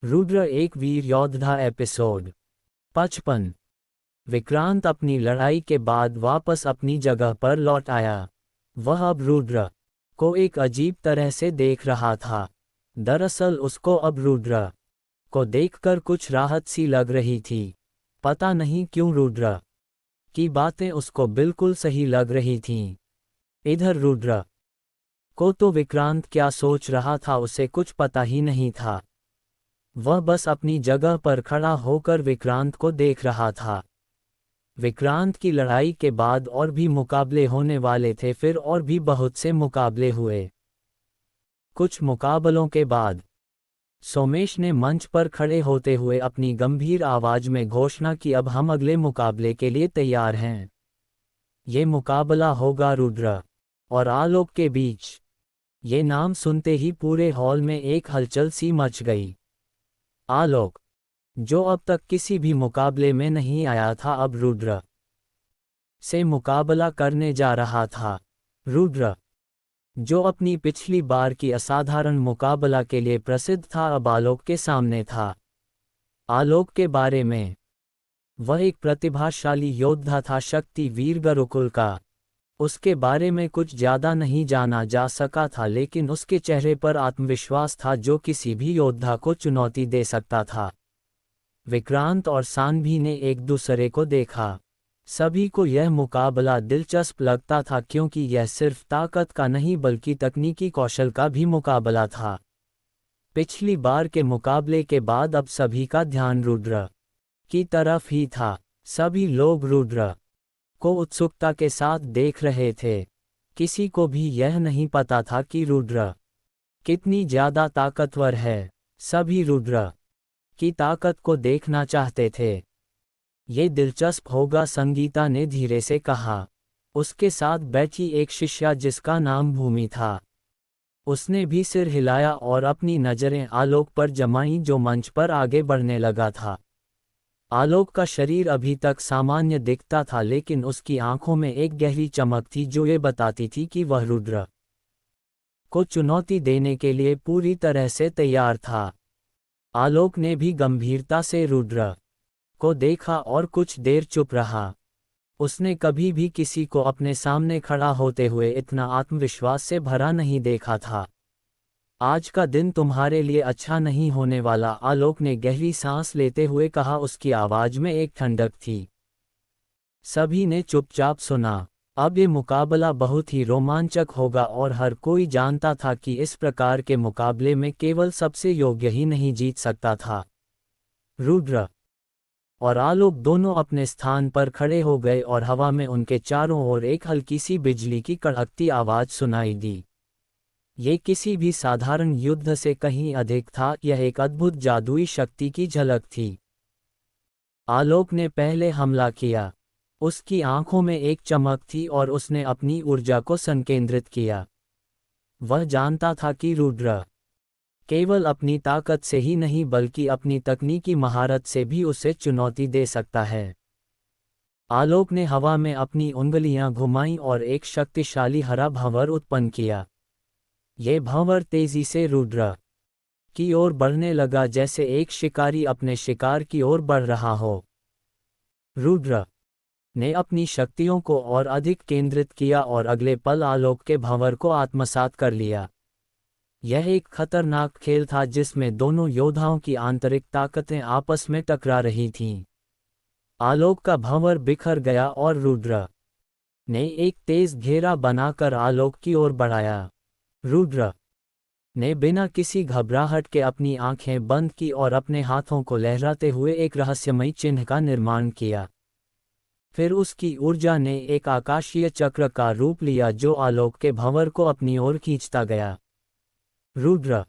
रुद्र एक वीर योद्धा एपिसोड 55। विक्रांत अपनी लड़ाई के बाद वापस अपनी जगह पर लौट आया। वह अब रुद्र को एक अजीब तरह से देख रहा था। दरअसल उसको अब रुद्र को देखकर कुछ राहत सी लग रही थी। पता नहीं क्यों रुद्र की बातें उसको बिल्कुल सही लग रही थीं। इधर रुद्र को तो विक्रांत क्या सोच रहा था उसे कुछ पता ही नहीं था। वह बस अपनी जगह पर खड़ा होकर विक्रांत को देख रहा था। विक्रांत की लड़ाई के बाद और भी मुकाबले होने वाले थे, फिर और भी बहुत से मुकाबले हुए। कुछ मुकाबलों के बाद सोमेश ने मंच पर खड़े होते हुए अपनी गंभीर आवाज में घोषणा की, अब हम अगले मुकाबले के लिए तैयार हैं। ये मुकाबला होगा रुद्र और आलोक के बीच। ये नाम सुनते ही पूरे हॉल में एक हलचल सी मच गई। आलोक, जो अब तक किसी भी मुकाबले में नहीं आया था, अब रुद्र से मुकाबला करने जा रहा था। रुद्र, जो अपनी पिछली बार की असाधारण मुकाबला के लिए प्रसिद्ध था, अब आलोक के सामने था। आलोक के बारे में, वह एक प्रतिभाशाली योद्धा था, शक्ति वीर गुरुकुल का। उसके बारे में कुछ ज्यादा नहीं जाना जा सका था, लेकिन उसके चेहरे पर आत्मविश्वास था जो किसी भी योद्धा को चुनौती दे सकता था। विक्रांत और सान्वी ने एक दूसरे को देखा। सभी को यह मुकाबला दिलचस्प लगता था, क्योंकि यह सिर्फ ताकत का नहीं बल्कि तकनीकी कौशल का भी मुकाबला था। पिछली बार के मुकाबले के बाद अब सभी का ध्यान रुद्र की तरफ ही था। सभी लोग रुद्र को उत्सुकता के साथ देख रहे थे। किसी को भी यह नहीं पता था कि रुद्र कितनी ज्यादा ताकतवर है। सभी रुद्र की ताकत को देखना चाहते थे। ये दिलचस्प होगा, संगीता ने धीरे से कहा। उसके साथ बैठी एक शिष्या जिसका नाम भूमि था, उसने भी सिर हिलाया और अपनी नजरें आलोक पर जमाईं, जो मंच पर आगे बढ़ने लगा था। आलोक का शरीर अभी तक सामान्य दिखता था, लेकिन उसकी आंखों में एक गहरी चमक थी जो ये बताती थी कि वह रुद्र को चुनौती देने के लिए पूरी तरह से तैयार था। आलोक ने भी गंभीरता से रुद्र को देखा और कुछ देर चुप रहा। उसने कभी भी किसी को अपने सामने खड़ा होते हुए इतना आत्मविश्वास से भरा नहीं देखा था। आज का दिन तुम्हारे लिए अच्छा नहीं होने वाला, आलोक ने गहरी सांस लेते हुए कहा। उसकी आवाज में एक ठंडक थी। सभी ने चुपचाप सुना। अब ये मुकाबला बहुत ही रोमांचक होगा और हर कोई जानता था कि इस प्रकार के मुकाबले में केवल सबसे योग्य ही नहीं जीत सकता था। रुद्र और आलोक दोनों अपने स्थान पर खड़े हो गए और हवा में उनके चारों ओर एक हल्की सी बिजली की कड़कती आवाज सुनाई दी। ये किसी भी साधारण युद्ध से कहीं अधिक था, यह एक अद्भुत जादुई शक्ति की झलक थी। आलोक ने पहले हमला किया। उसकी आंखों में एक चमक थी और उसने अपनी ऊर्जा को संकेंद्रित किया। वह जानता था कि रुद्र केवल अपनी ताकत से ही नहीं बल्कि अपनी तकनीकी महारत से भी उसे चुनौती दे सकता है। आलोक ने हवा में अपनी उंगलियां घुमाईं और एक शक्तिशाली हरा भंवर उत्पन्न किया। यह भंवर तेजी से रुद्र की ओर बढ़ने लगा, जैसे एक शिकारी अपने शिकार की ओर बढ़ रहा हो। रुद्र ने अपनी शक्तियों को और अधिक केंद्रित किया और अगले पल आलोक के भंवर को आत्मसात कर लिया। यह एक खतरनाक खेल था जिसमें दोनों योद्धाओं की आंतरिक ताकतें आपस में टकरा रही थीं। आलोक का भंवर बिखर गया और रुद्र ने एक तेज घेरा बनाकर आलोक की ओर बढ़ाया। रुद्र ने बिना किसी घबराहट के अपनी आंखें बंद की और अपने हाथों को लहराते हुए एक रहस्यमयी चिन्ह का निर्माण किया। फिर उसकी ऊर्जा ने एक आकाशीय चक्र का रूप लिया जो आलोक के भंवर को अपनी ओर खींचता गया। रुद्र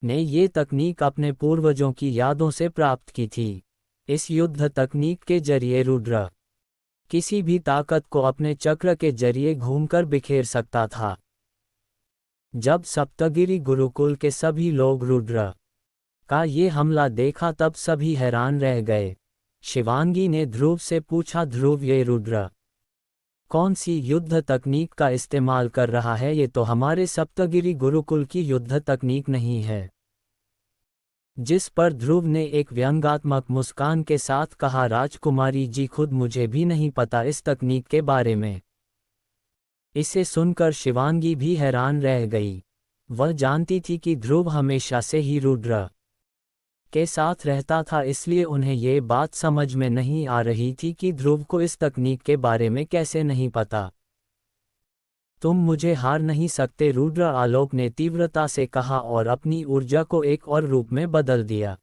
ने ये तकनीक अपने पूर्वजों की यादों से प्राप्त की थी। इस युद्ध तकनीक के जरिए रुद्र किसी भी ताकत को अपने चक्र के जरिए घूमकर बिखेर सकता था। जब सप्तगिरी गुरुकुल के सभी लोग रुद्र का ये हमला देखा तब सभी हैरान रह गए। शिवांगी ने ध्रुव से पूछा, ध्रुव, ये रुद्र कौन सी युद्ध तकनीक का इस्तेमाल कर रहा है? ये तो हमारे सप्तगिरी गुरुकुल की युद्ध तकनीक नहीं है। जिस पर ध्रुव ने एक व्यंग्यात्मक मुस्कान के साथ कहा, राजकुमारी जी, खुद मुझे भी नहीं पता इस तकनीक के बारे में। इसे सुनकर शिवांगी भी हैरान रह गई। वह जानती थी कि ध्रुव हमेशा से ही रुद्र के साथ रहता था, इसलिए उन्हें ये बात समझ में नहीं आ रही थी कि ध्रुव को इस तकनीक के बारे में कैसे नहीं पता। तुम मुझे हार नहीं सकते, रुद्र आलोक ने तीव्रता से कहा और अपनी ऊर्जा को एक और रूप में बदल दिया।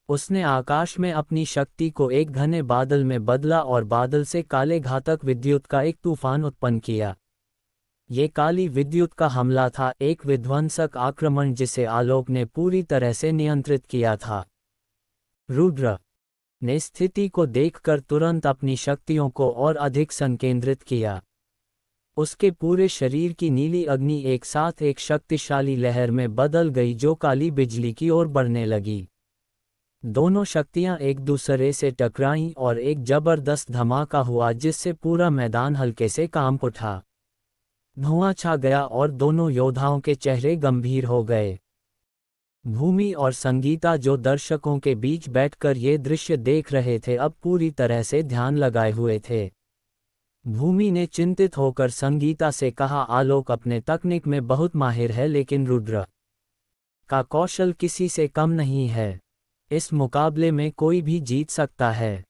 उसने आकाश में अपनी शक्ति को एक घने बादल में बदला और बादल से काले घातक विद्युत का एक तूफान उत्पन्न किया। ये काली विद्युत का हमला था, एक विध्वंसक आक्रमण जिसे आलोक ने पूरी तरह से नियंत्रित किया था। रुद्र ने स्थिति को देखकर तुरंत अपनी शक्तियों को और अधिक संकेंद्रित किया। उसके पूरे शरीर की नीली अग्नि एक साथ एक शक्तिशाली लहर में बदल गई जो काली बिजली की ओर बढ़ने लगी। दोनों शक्तियां एक दूसरे से टकराईं और एक जबरदस्त धमाका हुआ जिससे पूरा मैदान हल्के से कांप उठा। धुआं छा गया और दोनों योद्धाओं के चेहरे गंभीर हो गए। भूमि और संगीता, जो दर्शकों के बीच बैठकर ये दृश्य देख रहे थे, अब पूरी तरह से ध्यान लगाए हुए थे। भूमि ने चिंतित होकर संगीता से कहा, आलोक अपने तकनीक में बहुत माहिर है, लेकिन रुद्र का कौशल किसी से कम नहीं है। इस मुकाबले में कोई भी जीत सकता है।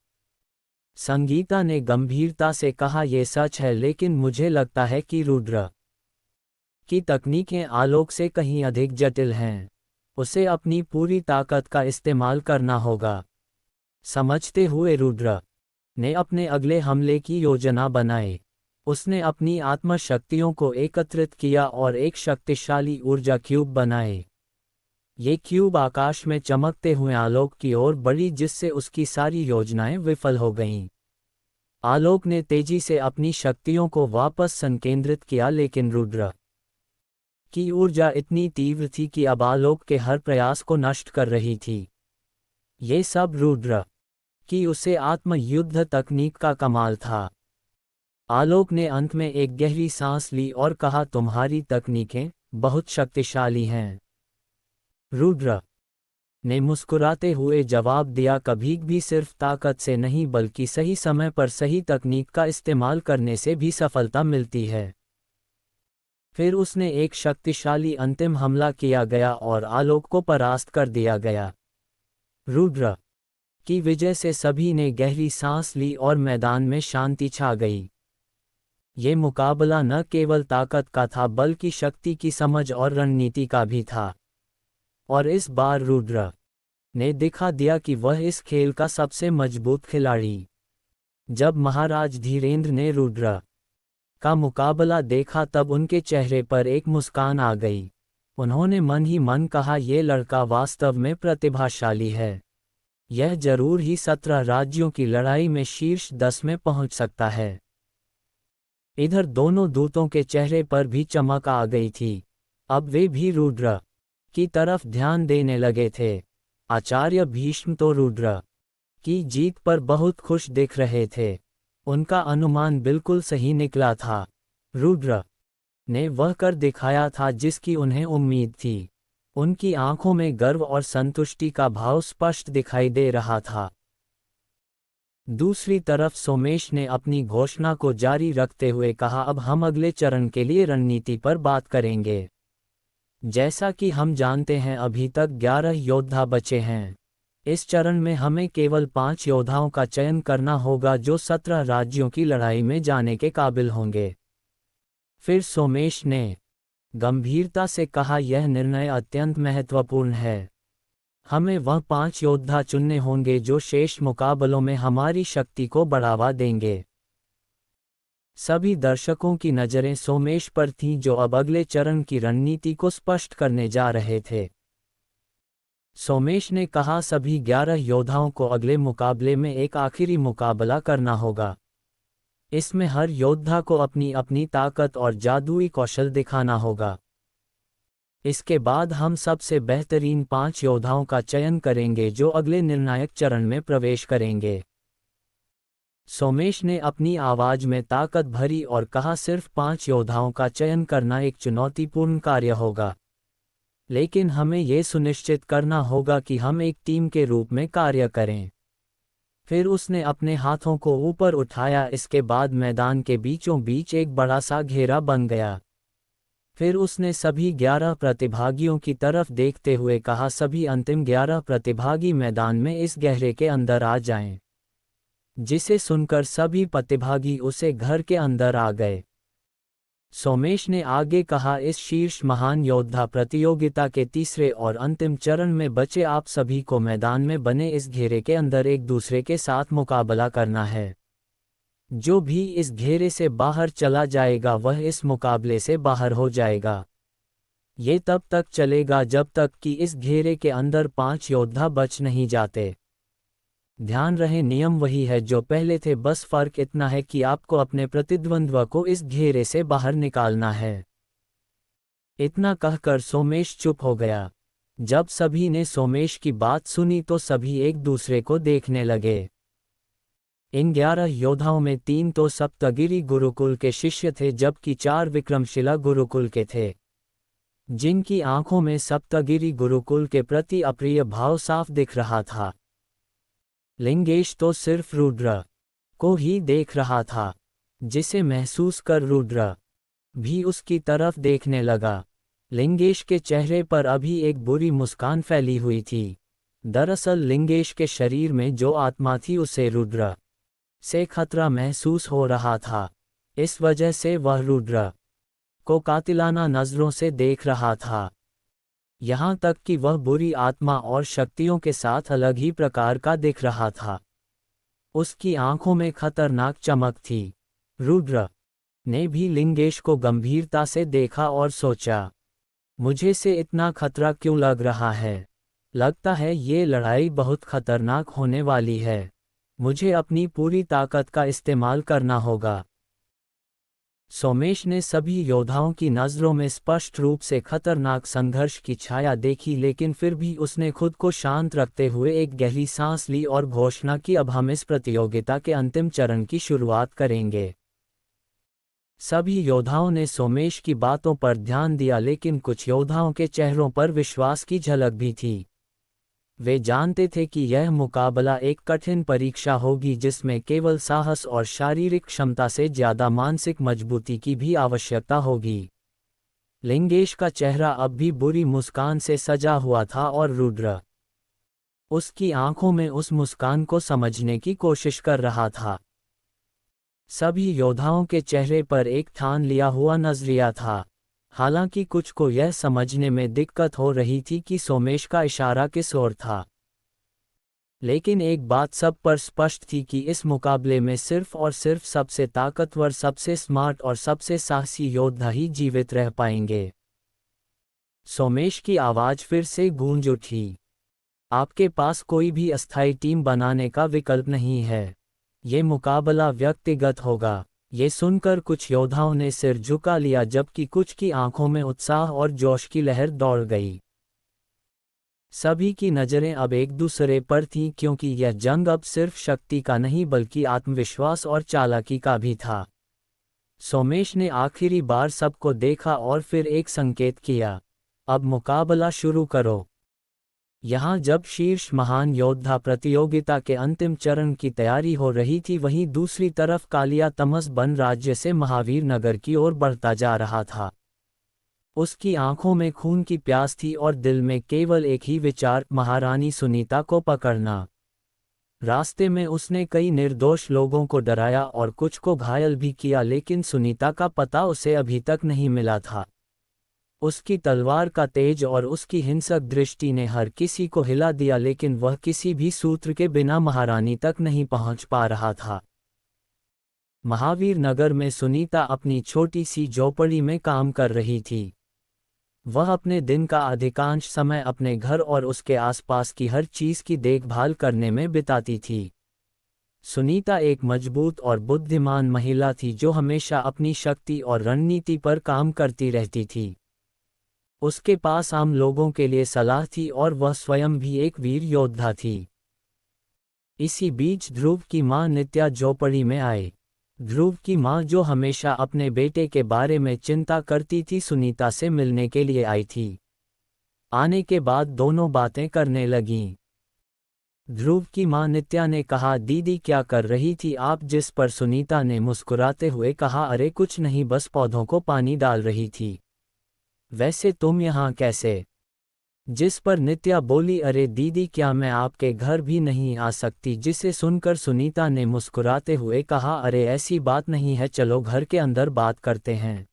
संगीता ने गंभीरता से कहा, यह सच है, लेकिन मुझे लगता है कि रुद्र की तकनीकें आलोक से कहीं अधिक जटिल हैं। उसे अपनी पूरी ताकत का इस्तेमाल करना होगा। समझते हुए रुद्र ने अपने अगले हमले की योजना बनाई। उसने अपनी आत्मशक्तियों को एकत्रित किया और एक शक्तिशाली ऊर्जा क्यूब बनाए। ये क्यूब आकाश में चमकते हुए आलोक की ओर बढ़ी, जिससे उसकी सारी योजनाएं विफल हो गईं। आलोक ने तेजी से अपनी शक्तियों को वापस संकेंद्रित किया, लेकिन रुद्र की ऊर्जा इतनी तीव्र थी कि अब आलोक के हर प्रयास को नष्ट कर रही थी। ये सब रुद्र की उसे आत्मयुद्ध तकनीक का कमाल था। आलोक ने अंत में एक गहरी सांस ली और कहा, तुम्हारी तकनीकें बहुत शक्तिशाली हैं। रुद्र ने मुस्कुराते हुए जवाब दिया, कभी भी सिर्फ ताकत से नहीं बल्कि सही समय पर सही तकनीक का इस्तेमाल करने से भी सफलता मिलती है। फिर उसने एक शक्तिशाली अंतिम हमला किया गया और आलोक को परास्त कर दिया गया। रुद्र की विजय से सभी ने गहरी सांस ली और मैदान में शांति छा गई। ये मुकाबला न केवल ताकत का था बल्कि शक्ति की समझ और रणनीति का भी था। और इस बार रुद्र ने दिखा दिया कि वह इस खेल का सबसे मजबूत खिलाड़ी। जब महाराज धीरेंद्र ने रुद्र का मुकाबला देखा तब उनके चेहरे पर एक मुस्कान आ गई। उन्होंने मन ही मन कहा, यह लड़का वास्तव में प्रतिभाशाली है। यह जरूर ही 17 राज्यों की लड़ाई में शीर्ष 10 में पहुंच सकता है। इधर दोनों दूतों के चेहरे पर भी चमक आ गई थी। अब वे भी रुद्र की तरफ ध्यान देने लगे थे। आचार्य भीष्म तो रुद्र की जीत पर बहुत खुश दिख रहे थे। उनका अनुमान बिल्कुल सही निकला था। रुद्र ने वह कर दिखाया था जिसकी उन्हें उम्मीद थी। उनकी आंखों में गर्व और संतुष्टि का भाव स्पष्ट दिखाई दे रहा था। दूसरी तरफ सोमेश ने अपनी घोषणा को जारी रखते हुए कहा, अब हम अगले चरण के लिए रणनीति पर बात करेंगे। जैसा कि हम जानते हैं, अभी तक 11 योद्धा बचे हैं। इस चरण में हमें केवल 5 योद्धाओं का चयन करना होगा जो 17 राज्यों की लड़ाई में जाने के काबिल होंगे। फिर सोमेश ने गंभीरता से कहा, यह निर्णय अत्यंत महत्वपूर्ण है। हमें वह 5 योद्धा चुनने होंगे जो शेष मुकाबलों में हमारी शक्ति को बढ़ावा देंगे। सभी दर्शकों की नज़रें सोमेश पर थीं, जो अब अगले चरण की रणनीति को स्पष्ट करने जा रहे थे। सोमेश ने कहा, सभी 11 योद्धाओं को अगले मुकाबले में एक आखिरी मुकाबला करना होगा। इसमें हर योद्धा को अपनी अपनी ताकत और जादुई कौशल दिखाना होगा। इसके बाद हम सबसे बेहतरीन 5 योद्धाओं का चयन करेंगे जो अगले निर्णायक चरण में प्रवेश करेंगे। सोमेश ने अपनी आवाज में ताकत भरी और कहा, सिर्फ 5 योद्धाओं का चयन करना एक चुनौतीपूर्ण कार्य होगा। लेकिन हमें ये सुनिश्चित करना होगा कि हम एक टीम के रूप में कार्य करें। फिर उसने अपने हाथों को ऊपर उठाया, इसके बाद मैदान के बीचों बीच एक बड़ा सा घेरा बन गया। फिर उसने सभी 11 प्रतिभागियों की तरफ देखते हुए कहा, सभी अंतिम 11 प्रतिभागी मैदान में इस घेरे के अंदर आ जाएं। जिसे सुनकर सभी प्रतिभागी उसे घर के अंदर आ गए। सोमेश ने आगे कहा, इस शीर्ष महान योद्धा प्रतियोगिता के तीसरे और अंतिम चरण में बचे आप सभी को मैदान में बने इस घेरे के अंदर एक दूसरे के साथ मुकाबला करना है। जो भी इस घेरे से बाहर चला जाएगा वह इस मुकाबले से बाहर हो जाएगा। ये तब तक चलेगा जब तक कि इस घेरे के अंदर 5 योद्धा बच नहीं जाते। ध्यान रहे, नियम वही है जो पहले थे, बस फर्क इतना है कि आपको अपने प्रतिद्वंद्वी को इस घेरे से बाहर निकालना है। इतना कहकर सोमेश चुप हो गया। जब सभी ने सोमेश की बात सुनी तो सभी एक दूसरे को देखने लगे। इन 11 योद्धाओं में 3 तो सप्तगिरी गुरुकुल के शिष्य थे जबकि 4 विक्रमशिला गुरुकुल के थे, जिनकी आंखों में सप्तगिरी गुरुकुल के प्रति अप्रिय भाव साफ दिख रहा था। लिंगेश तो सिर्फ रुद्र को ही देख रहा था, जिसे महसूस कर रुद्र भी उसकी तरफ देखने लगा। लिंगेश के चेहरे पर अभी एक बुरी मुस्कान फैली हुई थी। दरअसल लिंगेश के शरीर में जो आत्मा थी उसे रुद्र से खतरा महसूस हो रहा था। इस वजह से वह रुद्र को कातिलाना नजरों से देख रहा था। यहाँ तक कि वह बुरी आत्मा और शक्तियों के साथ अलग ही प्रकार का दिख रहा था। उसकी आंखों में खतरनाक चमक थी। रुद्र ने भी लिंगेश को गंभीरता से देखा और सोचा, मुझे से इतना खतरा क्यों लग रहा है? लगता है ये लड़ाई बहुत खतरनाक होने वाली है। मुझे अपनी पूरी ताकत का इस्तेमाल करना होगा। सोमेश ने सभी योद्धाओं की नज़रों में स्पष्ट रूप से खतरनाक संघर्ष की छाया देखी, लेकिन फिर भी उसने खुद को शांत रखते हुए एक गहरी सांस ली और घोषणा की, अब हम इस प्रतियोगिता के अंतिम चरण की शुरुआत करेंगे। सभी योद्धाओं ने सोमेश की बातों पर ध्यान दिया, लेकिन कुछ योद्धाओं के चेहरों पर विश्वास की झलक भी थी। वे जानते थे कि यह मुकाबला एक कठिन परीक्षा होगी जिसमें केवल साहस और शारीरिक क्षमता से ज़्यादा मानसिक मजबूती की भी आवश्यकता होगी। लिंगेश का चेहरा अब भी बुरी मुस्कान से सजा हुआ था और रुद्र उसकी आंखों में उस मुस्कान को समझने की कोशिश कर रहा था। सभी योद्धाओं के चेहरे पर एक ठान लिया हुआ नजरिया था। हालांकि कुछ को यह समझने में दिक्कत हो रही थी कि सोमेश का इशारा किस ओर था, लेकिन एक बात सब पर स्पष्ट थी कि इस मुकाबले में सिर्फ और सिर्फ सबसे ताकतवर, सबसे स्मार्ट और सबसे साहसी योद्धा ही जीवित रह पाएंगे। सोमेश की आवाज़ फिर से गूंज उठी, आपके पास कोई भी अस्थायी टीम बनाने का विकल्प नहीं है। ये मुकाबला व्यक्तिगत होगा। ये सुनकर कुछ योद्धाओं ने सिर झुका लिया जबकि कुछ की आंखों में उत्साह और जोश की लहर दौड़ गई। सभी की नज़रें अब एक दूसरे पर थीं क्योंकि यह जंग अब सिर्फ शक्ति का नहीं बल्कि आत्मविश्वास और चालाकी का भी था। सोमेश ने आखिरी बार सबको देखा और फिर एक संकेत किया, अब मुकाबला शुरू करो। यहाँ जब शीर्ष महान योद्धा प्रतियोगिता के अंतिम चरण की तैयारी हो रही थी, वहीं दूसरी तरफ कालिया तमस वन राज्य से महावीर नगर की ओर बढ़ता जा रहा था। उसकी आंखों में खून की प्यास थी और दिल में केवल एक ही विचार, महारानी सुनीता को पकड़ना। रास्ते में उसने कई निर्दोष लोगों को डराया और कुछ को घायल भी किया, लेकिन सुनीता का पता उसे अभी तक नहीं मिला था। उसकी तलवार का तेज और उसकी हिंसक दृष्टि ने हर किसी को हिला दिया, लेकिन वह किसी भी सूत्र के बिना महारानी तक नहीं पहुंच पा रहा था। महावीर नगर में सुनीता अपनी छोटी सी झोपड़ी में काम कर रही थी। वह अपने दिन का अधिकांश समय अपने घर और उसके आसपास की हर चीज की देखभाल करने में बिताती थी। सुनीता एक मजबूत और बुद्धिमान महिला थी जो हमेशा अपनी शक्ति और रणनीति पर काम करती रहती थी। उसके पास आम लोगों के लिए सलाह थी और वह स्वयं भी एक वीर योद्धा थी। इसी बीच ध्रुव की मां नित्या झोपड़ी में आई। ध्रुव की मां, जो हमेशा अपने बेटे के बारे में चिंता करती थी, सुनीता से मिलने के लिए आई थी। आने के बाद दोनों बातें करने लगीं। ध्रुव की मां नित्या ने कहा, दीदी क्या कर रही थी आप? जिस पर सुनीता ने मुस्कुराते हुए कहा, अरे कुछ नहीं, बस पौधों को पानी डाल रही थी। वैसे तुम यहाँ कैसे? जिस पर नित्या बोली, अरे दीदी क्या मैं आपके घर भी नहीं आ सकती? जिसे सुनकर सुनीता ने मुस्कुराते हुए कहा, अरे ऐसी बात नहीं है, चलो घर के अंदर बात करते हैं।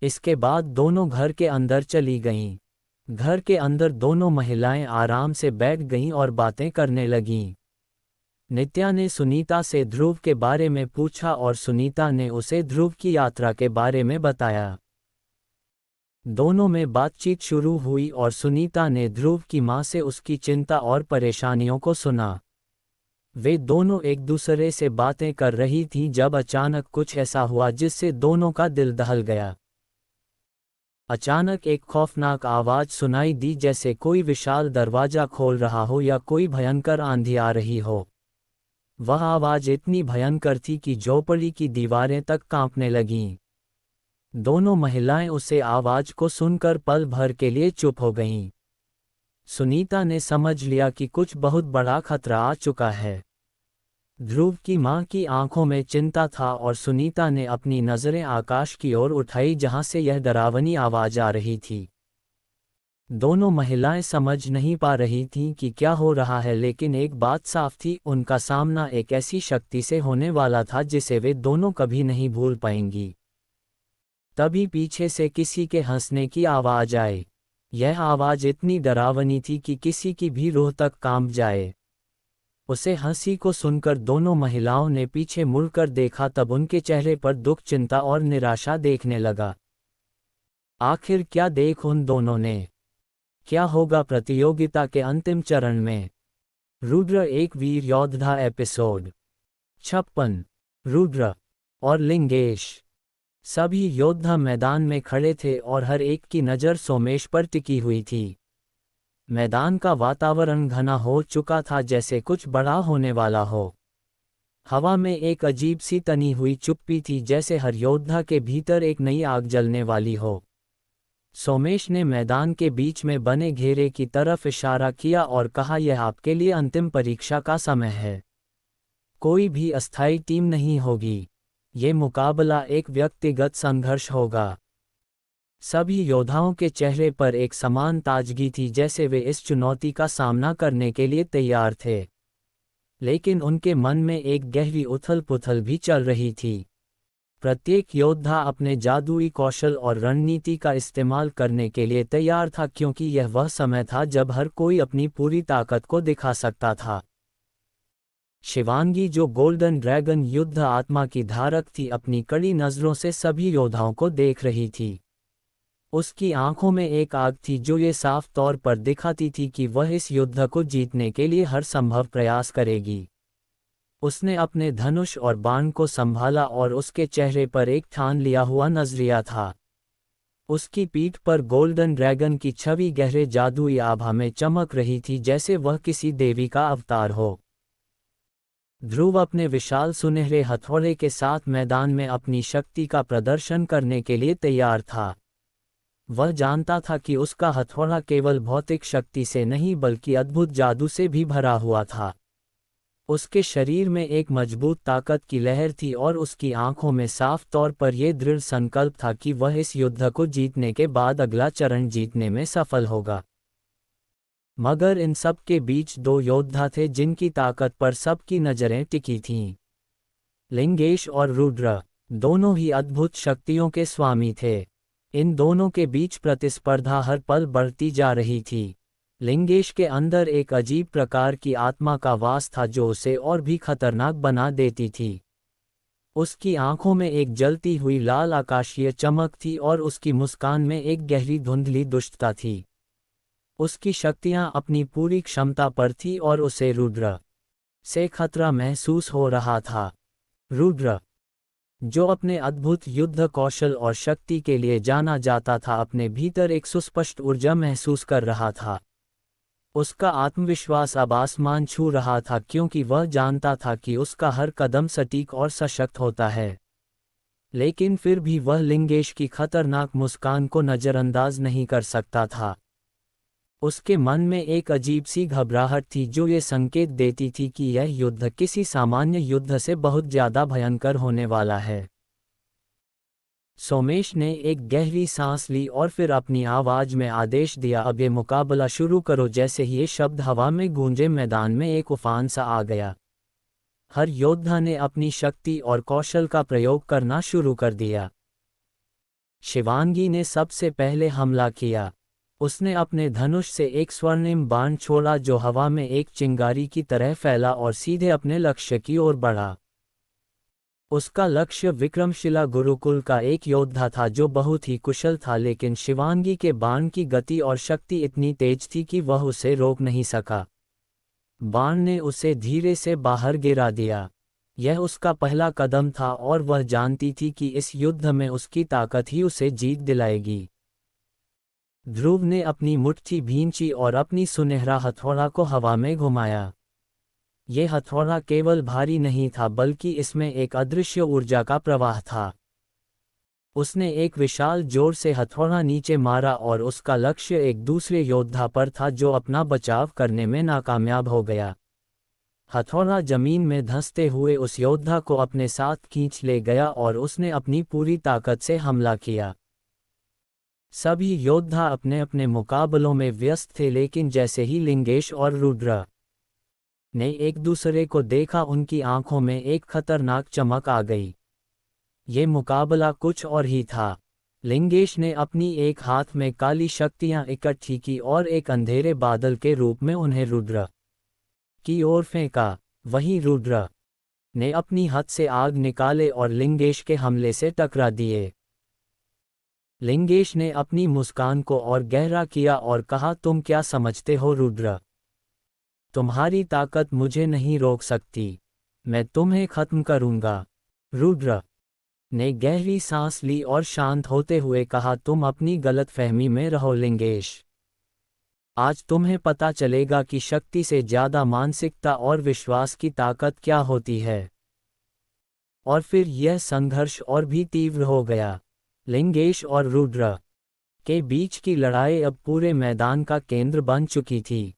इसके बाद दोनों घर के अंदर चली गईं। घर के अंदर दोनों महिलाएं आराम से बैठ गईं और बातें करने लगीं। नित्या ने सुनीता से ध्रुव के बारे में पूछा और सुनीता ने उसे ध्रुव की यात्रा के बारे में बताया। दोनों में बातचीत शुरू हुई और सुनीता ने ध्रुव की मां से उसकी चिंता और परेशानियों को सुना। वे दोनों एक दूसरे से बातें कर रही थीं जब अचानक कुछ ऐसा हुआ जिससे दोनों का दिल दहल गया। अचानक एक खौफनाक आवाज सुनाई दी, जैसे कोई विशाल दरवाजा खोल रहा हो या कोई भयंकर आंधी आ रही हो। वह आवाज इतनी भयंकर थी कि झोपड़ी की दीवारें तक कांपने लगीं। दोनों महिलाएं उसे आवाज को सुनकर पल भर के लिए चुप हो गईं। सुनीता ने समझ लिया कि कुछ बहुत बड़ा खतरा आ चुका है। ध्रुव की मां की आंखों में चिंता था और सुनीता ने अपनी नजरें आकाश की ओर उठाई जहां से यह डरावनी आवाज आ रही थी। दोनों महिलाएं समझ नहीं पा रही थीं कि क्या हो रहा है, लेकिन एक बात साफ थी, उनका सामना एक ऐसी शक्ति से होने वाला था जिसे वे दोनों कभी नहीं भूल पाएंगी। तभी पीछे से किसी के हंसने की आवाज आई। यह आवाज इतनी डरावनी थी कि किसी की भी रूह तक कांप जाए। उसे हंसी को सुनकर दोनों महिलाओं ने पीछे मुड़कर देखा, तब उनके चेहरे पर दुख, चिंता और निराशा देखने लगा। आखिर क्या देख उन दोनों ने? क्या होगा प्रतियोगिता के अंतिम चरण में? रुद्र एक वीर योद्धा एपिसोड 56। रुद्र और लिंगेश। सभी योद्धा मैदान में खड़े थे और हर एक की नज़र सोमेश पर टिकी हुई थी। मैदान का वातावरण घना हो चुका था, जैसे कुछ बड़ा होने वाला हो। हवा में एक अजीब सी तनी हुई चुप्पी थी, जैसे हर योद्धा के भीतर एक नई आग जलने वाली हो। सोमेश ने मैदान के बीच में बने घेरे की तरफ इशारा किया और कहा, यह आपके लिए अंतिम परीक्षा का समय है। कोई भी अस्थायी टीम नहीं होगी। ये मुकाबला एक व्यक्तिगत संघर्ष होगा। सभी योद्धाओं के चेहरे पर एक समान ताजगी थी, जैसे वे इस चुनौती का सामना करने के लिए तैयार थे। लेकिन उनके मन में एक गहरी उथल-पुथल भी चल रही थी। प्रत्येक योद्धा अपने जादुई कौशल और रणनीति का इस्तेमाल करने के लिए तैयार था, क्योंकि यह वह समय था जब हर कोई अपनी पूरी ताकत को दिखा सकता था। शिवांगी, जो गोल्डन ड्रैगन युद्ध आत्मा की धारक थी, अपनी कड़ी नजरों से सभी योद्धाओं को देख रही थी। उसकी आंखों में एक आग थी जो ये साफ तौर पर दिखाती थी कि वह इस युद्ध को जीतने के लिए हर संभव प्रयास करेगी। उसने अपने धनुष और बाण को संभाला और उसके चेहरे पर एक ठान लिया हुआ नजरिया था। उसकी पीठ पर गोल्डन ड्रैगन की छवि गहरे जादुई आभा में चमक रही थी, जैसे वह किसी देवी का अवतार हो। ध्रुव अपने विशाल सुनहरे हथौड़े के साथ मैदान में अपनी शक्ति का प्रदर्शन करने के लिए तैयार था। वह जानता था कि उसका हथौड़ा केवल भौतिक शक्ति से नहीं बल्कि अद्भुत जादू से भी भरा हुआ था। उसके शरीर में एक मजबूत ताकत की लहर थी और उसकी आंखों में साफ तौर पर यह दृढ़ संकल्प था कि वह इस युद्ध को जीतने के बाद अगला चरण जीतने में सफल होगा। मगर इन सब के बीच दो योद्धा थे जिनकी ताकत पर सबकी नजरें टिकी थीं। लिंगेश और रुद्र, दोनों ही अद्भुत शक्तियों के स्वामी थे। इन दोनों के बीच प्रतिस्पर्धा हर पल बढ़ती जा रही थी। लिंगेश के अंदर एक अजीब प्रकार की आत्मा का वास था जो उसे और भी खतरनाक बना देती थी। उसकी आंखों में एक जलती हुई लाल आकाशीय चमक थी और उसकी मुस्कान में एक गहरी धुंधली दुष्टता थी। उसकी शक्तियां अपनी पूरी क्षमता पर थी और उसे रुद्र से खतरा महसूस हो रहा था। रुद्र, जो अपने अद्भुत युद्ध कौशल और शक्ति के लिए जाना जाता था, अपने भीतर एक सुस्पष्ट ऊर्जा महसूस कर रहा था। उसका आत्मविश्वास अब आसमान छू रहा था, क्योंकि वह जानता था कि उसका हर कदम सटीक और सशक्त होता है। लेकिन फिर भी वह लिंगेश की खतरनाक मुस्कान को नज़रअंदाज नहीं कर सकता था। उसके मन में एक अजीब सी घबराहट थी जो ये संकेत देती थी कि यह युद्ध किसी सामान्य युद्ध से बहुत ज्यादा भयंकर होने वाला है। सोमेश ने एक गहरी सांस ली और फिर अपनी आवाज में आदेश दिया, अब ये मुकाबला शुरू करो। जैसे ही ये शब्द हवा में गूंजे, मैदान में एक उफान सा आ गया। हर योद्धा ने अपनी शक्ति और कौशल का प्रयोग करना शुरू कर दिया। शिवांगी ने सबसे पहले हमला किया। उसने अपने धनुष से एक स्वर्णिम बाण छोड़ा जो हवा में एक चिंगारी की तरह फैला और सीधे अपने लक्ष्य की ओर बढ़ा। उसका लक्ष्य विक्रमशिला गुरुकुल का एक योद्धा था जो बहुत ही कुशल था, लेकिन शिवांगी के बाण की गति और शक्ति इतनी तेज थी कि वह उसे रोक नहीं सका। बाण ने उसे धीरे से बाहर गिरा दिया। यह उसका पहला कदम था और वह जानती थी कि इस युद्ध में उसकी ताकत ही उसे जीत दिलाएगी। ध्रुव ने अपनी मुट्ठी भींची और अपनी सुनहरा हथौड़ा को हवा में घुमाया। ये हथौड़ा केवल भारी नहीं था बल्कि इसमें एक अदृश्य ऊर्जा का प्रवाह था। उसने एक विशाल जोर से हथौड़ा नीचे मारा और उसका लक्ष्य एक दूसरे योद्धा पर था जो अपना बचाव करने में नाकामयाब हो गया। हथौड़ा जमीन में धंसते हुए उस योद्धा को अपने साथ खींच ले गया और उसने अपनी पूरी ताकत से हमला किया। सभी योद्धा अपने अपने मुकाबलों में व्यस्त थे, लेकिन जैसे ही लिंगेश और रुद्र ने एक दूसरे को देखा, उनकी आंखों में एक खतरनाक चमक आ गई। ये मुकाबला कुछ और ही था। लिंगेश ने अपनी एक हाथ में काली शक्तियां इकट्ठी की और एक अंधेरे बादल के रूप में उन्हें रुद्र की ओर फेंका। वहीं रुद्र ने अपनी हथ से आग निकाले और लिंगेश के हमले से टकरा दिए। लिंगेश ने अपनी मुस्कान को और गहरा किया और कहा, तुम क्या समझते हो रुद्र? तुम्हारी ताकत मुझे नहीं रोक सकती। मैं तुम्हें खत्म करूंगा। रुद्र ने गहरी सांस ली और शांत होते हुए कहा, तुम अपनी गलतफहमी में रहो लिंगेश। आज तुम्हें पता चलेगा कि शक्ति से ज्यादा मानसिकता और विश्वास की ताकत क्या होती है। और फिर यह संघर्ष और भी तीव्र हो गया। लिंगेश और रुद्र के बीच की लड़ाई अब पूरे मैदान का केंद्र बन चुकी थी।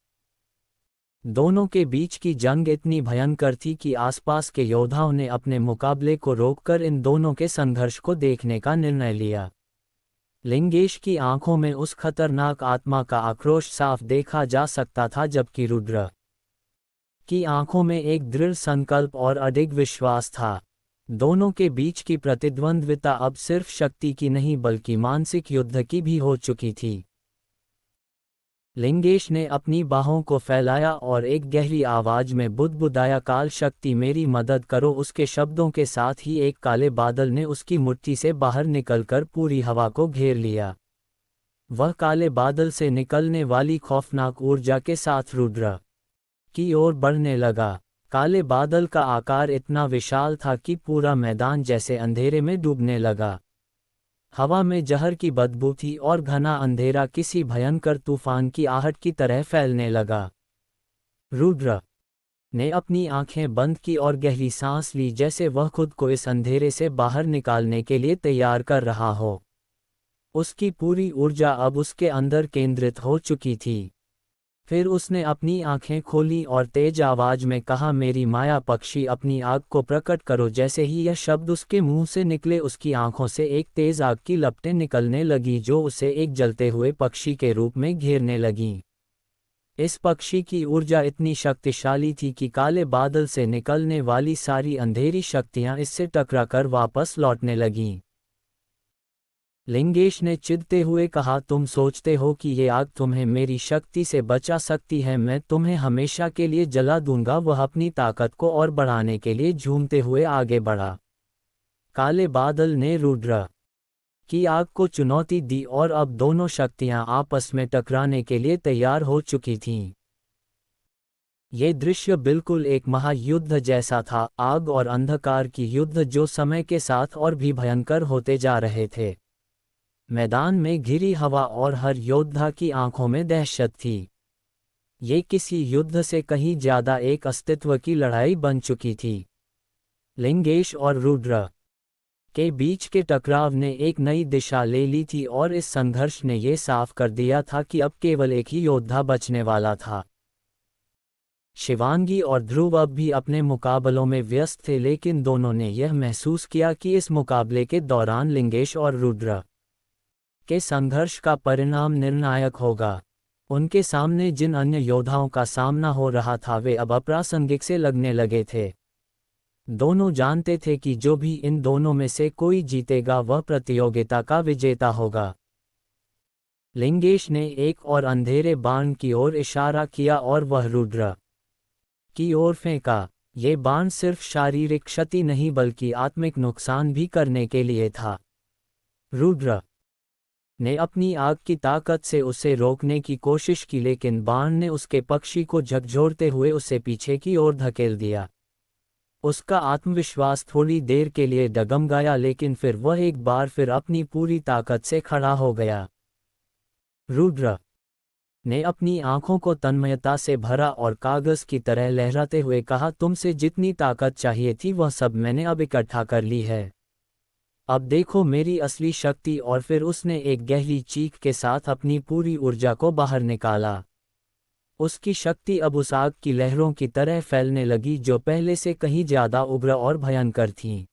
दोनों के बीच की जंग इतनी भयंकर थी कि आसपास के योद्धाओं ने अपने मुकाबले को रोककर इन दोनों के संघर्ष को देखने का निर्णय लिया। लिंगेश की आंखों में उस खतरनाक आत्मा का आक्रोश साफ देखा जा सकता था, जबकि रुद्र की आंखों में एक दृढ़ संकल्प और अडिग विश्वास था। दोनों के बीच की प्रतिद्वंद्विता अब सिर्फ शक्ति की नहीं बल्कि मानसिक युद्ध की भी हो चुकी थी। लिंगेश ने अपनी बाहों को फैलाया और एक गहरी आवाज में बुदबुदाया, काल शक्ति मेरी मदद करो। उसके शब्दों के साथ ही एक काले बादल ने उसकी मुट्ठी से बाहर निकलकर पूरी हवा को घेर लिया। वह काले बादल से निकलने वाली खौफनाक ऊर्जा के साथ रुद्र की ओर बढ़ने लगा। काले बादल का आकार इतना विशाल था कि पूरा मैदान जैसे अंधेरे में डूबने लगा। हवा में जहर की बदबू थी और घना अंधेरा किसी भयंकर तूफान की आहट की तरह फैलने लगा। रुद्र ने अपनी आंखें बंद की और गहरी सांस ली, जैसे वह खुद को इस अंधेरे से बाहर निकालने के लिए तैयार कर रहा हो। उसकी पूरी ऊर्जा अब उसके अंदर केंद्रित हो चुकी थी। फिर उसने अपनी आंखें खोली और तेज आवाज में कहा, मेरी माया पक्षी अपनी आग को प्रकट करो। जैसे ही यह शब्द उसके मुंह से निकले, उसकी आंखों से एक तेज आग की लपटें निकलने लगीं जो उसे एक जलते हुए पक्षी के रूप में घेरने लगीं। इस पक्षी की ऊर्जा इतनी शक्तिशाली थी कि काले बादल से निकलने वाली सारी अंधेरी शक्तियां इससे टकराकर वापस लौटने लगीं। लिंगेश ने चिढ़ते हुए कहा, तुम सोचते हो कि ये आग तुम्हें मेरी शक्ति से बचा सकती है? मैं तुम्हें हमेशा के लिए जला दूंगा। वह अपनी ताकत को और बढ़ाने के लिए झूमते हुए आगे बढ़ा। काले बादल ने रुद्र की आग को चुनौती दी और अब दोनों शक्तियां आपस में टकराने के लिए तैयार हो चुकी थीं। ये दृश्य बिल्कुल एक महायुद्ध जैसा था, आग और अंधकार की युद्ध जो समय के साथ और भी भयंकर होते जा रहे थे। मैदान में घिरी हवा और हर योद्धा की आंखों में दहशत थी। ये किसी युद्ध से कहीं ज्यादा एक अस्तित्व की लड़ाई बन चुकी थी। लिंगेश और रुद्र के बीच के टकराव ने एक नई दिशा ले ली थी और इस संघर्ष ने ये साफ कर दिया था कि अब केवल एक ही योद्धा बचने वाला था। शिवांगी और ध्रुव अब भी अपने मुकाबलों में व्यस्त थे, लेकिन दोनों ने यह महसूस किया कि इस मुकाबले के दौरान लिंगेश और रुद्र के संघर्ष का परिणाम निर्णायक होगा। उनके सामने जिन अन्य योद्धाओं का सामना हो रहा था वे अब अप्रासंगिक से लगने लगे थे। दोनों जानते थे कि जो भी इन दोनों में से कोई जीतेगा वह प्रतियोगिता का विजेता होगा। लिंगेश ने एक और अंधेरे बाण की ओर इशारा किया और वह रुद्र की ओर फेंका। ये बाण सिर्फ शारीरिक क्षति नहीं बल्कि आत्मिक नुकसान भी करने के लिए था। रुद्र ने अपनी आग की ताकत से उसे रोकने की कोशिश की, लेकिन बाण ने उसके पक्षी को झकझोरते हुए उसे पीछे की ओर धकेल दिया। उसका आत्मविश्वास थोड़ी देर के लिए डगमगाया, लेकिन फिर वह एक बार फिर अपनी पूरी ताकत से खड़ा हो गया। रुद्र ने अपनी आंखों को तन्मयता से भरा और कागज की तरह लहराते हुए कहा, तुमसे जितनी ताकत चाहिए थी वह सब मैंने अब इकट्ठा कर ली है। अब देखो मेरी असली शक्ति। और फिर उसने एक गहरी चीख के साथ अपनी पूरी ऊर्जा को बाहर निकाला। उसकी शक्ति अब उस आग की लहरों की तरह फैलने लगी जो पहले से कहीं ज्यादा उग्र और भयंकर थीं।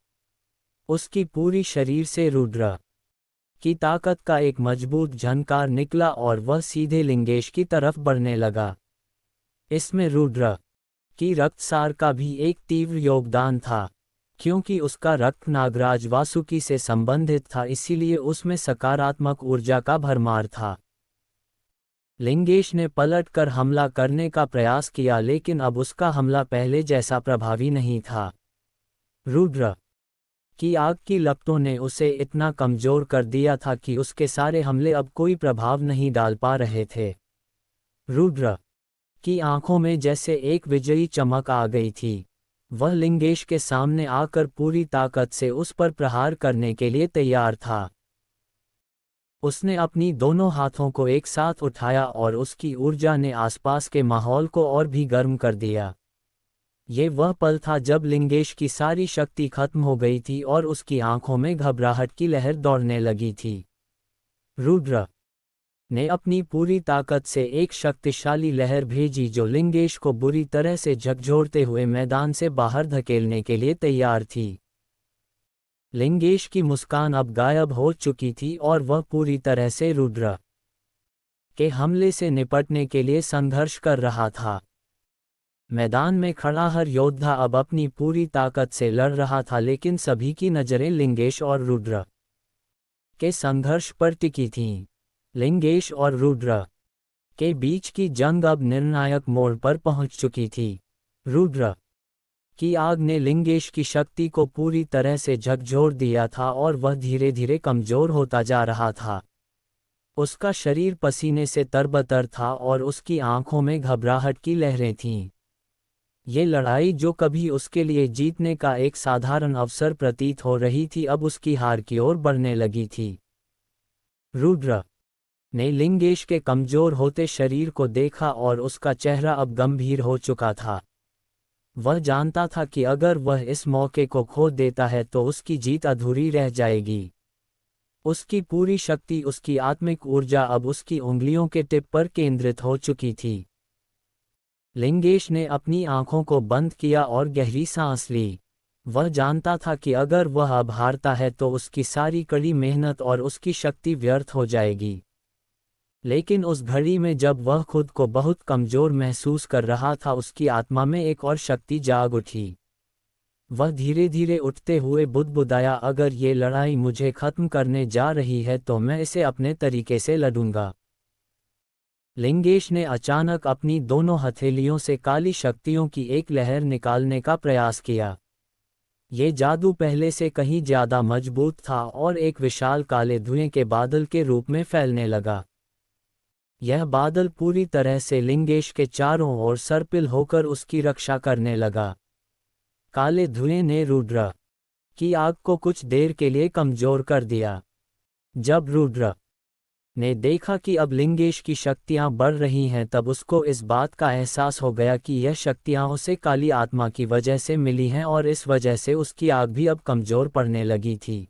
उसकी पूरी शरीर से रुद्र की ताकत का एक मजबूत झनकार निकला और वह सीधे लिंगेश की तरफ बढ़ने लगा। इसमें रुद्र की रक्तसार का भी एक तीव्र योगदान था। क्योंकि उसका रक्त नागराज वासुकी से संबंधित था, इसीलिए उसमें सकारात्मक ऊर्जा का भरमार था। लिंगेश ने पलटकर हमला करने का प्रयास किया, लेकिन अब उसका हमला पहले जैसा प्रभावी नहीं था। रुद्र की आग की लपटों ने उसे इतना कमजोर कर दिया था कि उसके सारे हमले अब कोई प्रभाव नहीं डाल पा रहे थे। रुद्र की आंखों में जैसे एक विजयी चमक आ गई थी। वह लिंगेश के सामने आकर पूरी ताकत से उस पर प्रहार करने के लिए तैयार था। उसने अपनी दोनों हाथों को एक साथ उठाया और उसकी ऊर्जा ने आसपास के माहौल को और भी गर्म कर दिया। ये वह पल था जब लिंगेश की सारी शक्ति खत्म हो गई थी और उसकी आंखों में घबराहट की लहर दौड़ने लगी थी। रुद्र ने अपनी पूरी ताकत से एक शक्तिशाली लहर भेजी जो लिंगेश को बुरी तरह से झकझोरते हुए मैदान से बाहर धकेलने के लिए तैयार थी। लिंगेश की मुस्कान अब गायब हो चुकी थी और वह पूरी तरह से रुद्र के हमले से निपटने के लिए संघर्ष कर रहा था। मैदान में खड़ा हर योद्धा अब अपनी पूरी ताकत से लड़ रहा था, लेकिन सभी की नज़रें लिंगेश और रुद्र के संघर्ष पर टिकी थीं। लिंगेश और रुद्र के बीच की जंग अब निर्णायक मोड़ पर पहुंच चुकी थी। रुद्र की आग ने लिंगेश की शक्ति को पूरी तरह से झकझोर दिया था और वह धीरे धीरे कमजोर होता जा रहा था। उसका शरीर पसीने से तरबतर था और उसकी आंखों में घबराहट की लहरें थीं। ये लड़ाई जो कभी उसके लिए जीतने का एक साधारण अवसर प्रतीत हो रही थी, अब उसकी हार की ओर बढ़ने लगी थी। रुद्र ने लिंगेश के कमजोर होते शरीर को देखा और उसका चेहरा अब गंभीर हो चुका था। वह जानता था कि अगर वह इस मौके को खो देता है तो उसकी जीत अधूरी रह जाएगी। उसकी पूरी शक्ति, उसकी आत्मिक ऊर्जा अब उसकी उंगलियों के टिप पर केंद्रित हो चुकी थी। लिंगेश ने अपनी आंखों को बंद किया और गहरी सांस ली। वह जानता था कि अगर वह अब हारता है तो उसकी सारी कड़ी मेहनत और उसकी शक्ति व्यर्थ हो जाएगी। लेकिन उस घड़ी में जब वह खुद को बहुत कमजोर महसूस कर रहा था, उसकी आत्मा में एक और शक्ति जाग उठी। वह धीरे धीरे उठते हुए बुदबुदाया, अगर ये लड़ाई मुझे खत्म करने जा रही है तो मैं इसे अपने तरीके से लड़ूंगा। लिंगेश ने अचानक अपनी दोनों हथेलियों से काली शक्तियों की एक लहर निकालने का प्रयास किया। ये जादू पहले से कहीं ज्यादा मजबूत था और एक विशाल काले धुएं के बादल के रूप में फैलने लगा। यह बादल पूरी तरह से लिंगेश के चारों ओर सर्पिल होकर उसकी रक्षा करने लगा। काले धुएं ने रुद्र की आग को कुछ देर के लिए कमजोर कर दिया। जब रुद्र ने देखा कि अब लिंगेश की शक्तियां बढ़ रही हैं, तब उसको इस बात का एहसास हो गया कि यह शक्तियां उसे काली आत्मा की वजह से मिली हैं और इस वजह से उसकी आग भी अब कमजोर पड़ने लगी थी।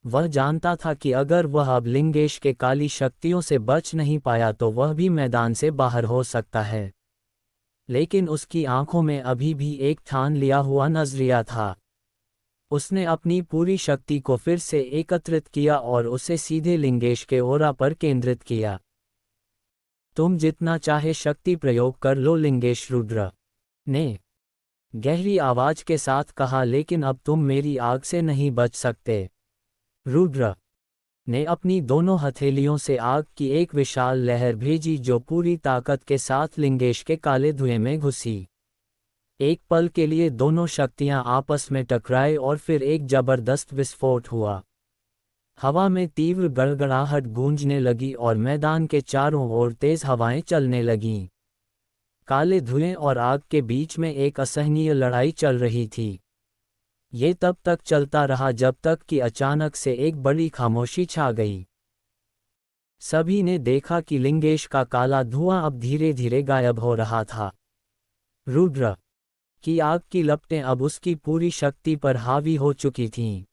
वह जानता था कि अगर वह अब लिंगेश के काली शक्तियों से बच नहीं पाया तो वह भी मैदान से बाहर हो सकता है। लेकिन उसकी आंखों में अभी भी एक ठान लिया हुआ नजरिया था। उसने अपनी पूरी शक्ति को फिर से एकत्रित किया और उसे सीधे लिंगेश के ओरा पर केंद्रित किया। तुम जितना चाहे शक्ति प्रयोग कर लो, लिंगेश रुद्र ने गहरी आवाज के साथ कहा, लेकिन अब तुम मेरी आग से नहीं बच सकते। रुद्र ने अपनी दोनों हथेलियों से आग की एक विशाल लहर भेजी जो पूरी ताकत के साथ लिंगेश के काले धुएं में घुसी। एक पल के लिए दोनों शक्तियां आपस में टकराए और फिर एक जबरदस्त विस्फोट हुआ। हवा में तीव्र गड़गड़ाहट गूंजने लगी और मैदान के चारों ओर तेज हवाएं चलने लगीं। काले धुएं और आग के बीच में एक असहनीय लड़ाई चल रही थी। ये तब तक चलता रहा जब तक कि अचानक से एक बड़ी खामोशी छा गई। सभी ने देखा कि लिंगेश का काला धुआं अब धीरे धीरे गायब हो रहा था। रुद्र की आग की लपटें अब उसकी पूरी शक्ति पर हावी हो चुकी थीं।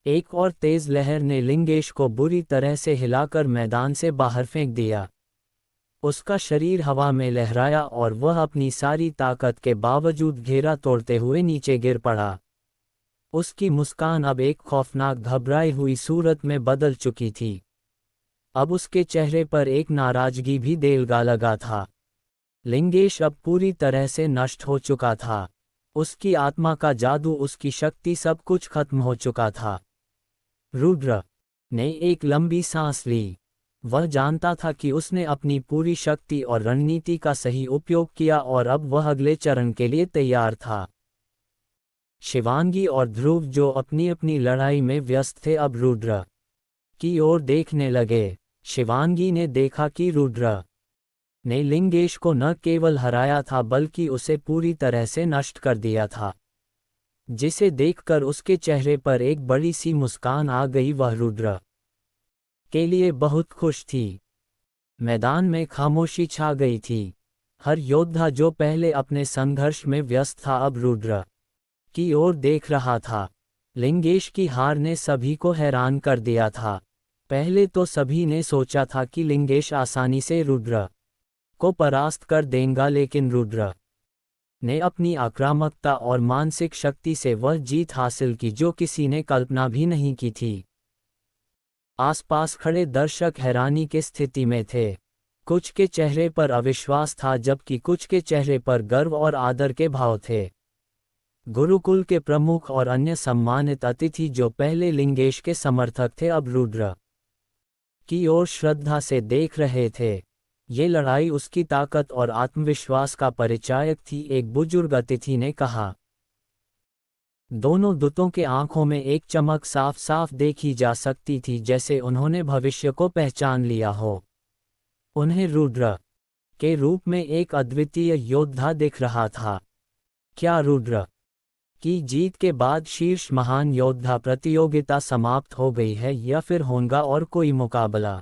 एक और तेज लहर ने लिंगेश को बुरी तरह से हिलाकर मैदान से बाहर फेंक दिया। उसका शरीर हवा में लहराया और वह अपनी सारी ताकत के बावजूद घेरा तोड़ते हुए नीचे गिर पड़ा। उसकी मुस्कान अब एक खौफनाक घबराई हुई सूरत में बदल चुकी थी। अब उसके चेहरे पर एक नाराजगी भी देलगा लगा था। लिंगेश अब पूरी तरह से नष्ट हो चुका था। उसकी आत्मा का जादू, उसकी शक्ति, सब कुछ खत्म हो चुका था। रुद्र ने एक लंबी सांस ली। वह जानता था कि उसने अपनी पूरी शक्ति और रणनीति का सही उपयोग किया और अब वह अगले चरण के लिए तैयार था। शिवांगी और ध्रुव, जो अपनी अपनी लड़ाई में व्यस्त थे, अब रुद्र की ओर देखने लगे। शिवांगी ने देखा कि रुद्र ने लिंगेश को न केवल हराया था बल्कि उसे पूरी तरह से नष्ट कर दिया था, जिसे देखकर उसके चेहरे पर एक बड़ी सी मुस्कान आ गई। वह रुद्र के लिए बहुत खुश थी। मैदान में खामोशी छा गई थी। हर योद्धा जो पहले अपने संघर्ष में व्यस्त था अब रुद्र की ओर देख रहा था। लिंगेश की हार ने सभी को हैरान कर दिया था। पहले तो सभी ने सोचा था कि लिंगेश आसानी से रुद्र को परास्त कर देगा, लेकिन रुद्र ने अपनी आक्रामकता और मानसिक शक्ति से वह जीत हासिल की जो किसी ने कल्पना भी नहीं की थी। आसपास खड़े दर्शक हैरानी की स्थिति में थे। कुछ के चेहरे पर अविश्वास था जबकि कुछ के चेहरे पर गर्व और आदर के भाव थे। गुरुकुल के प्रमुख और अन्य सम्मानित अतिथि जो पहले लिंगेश के समर्थक थे अब रुद्र की ओर श्रद्धा से देख रहे थे। ये लड़ाई उसकी ताकत और आत्मविश्वास का परिचायक थी, एक बुजुर्ग अतिथि ने कहा। दोनों दूतों के आंखों में एक चमक साफ साफ देखी जा सकती थी, जैसे उन्होंने भविष्य को पहचान लिया हो। उन्हें रुद्र के रूप में एक अद्वितीय योद्धा दिख रहा था। क्या रुद्र की जीत के बाद शीर्ष महान योद्धा प्रतियोगिता समाप्त हो गई है या फिर होगा और कोई मुकाबला?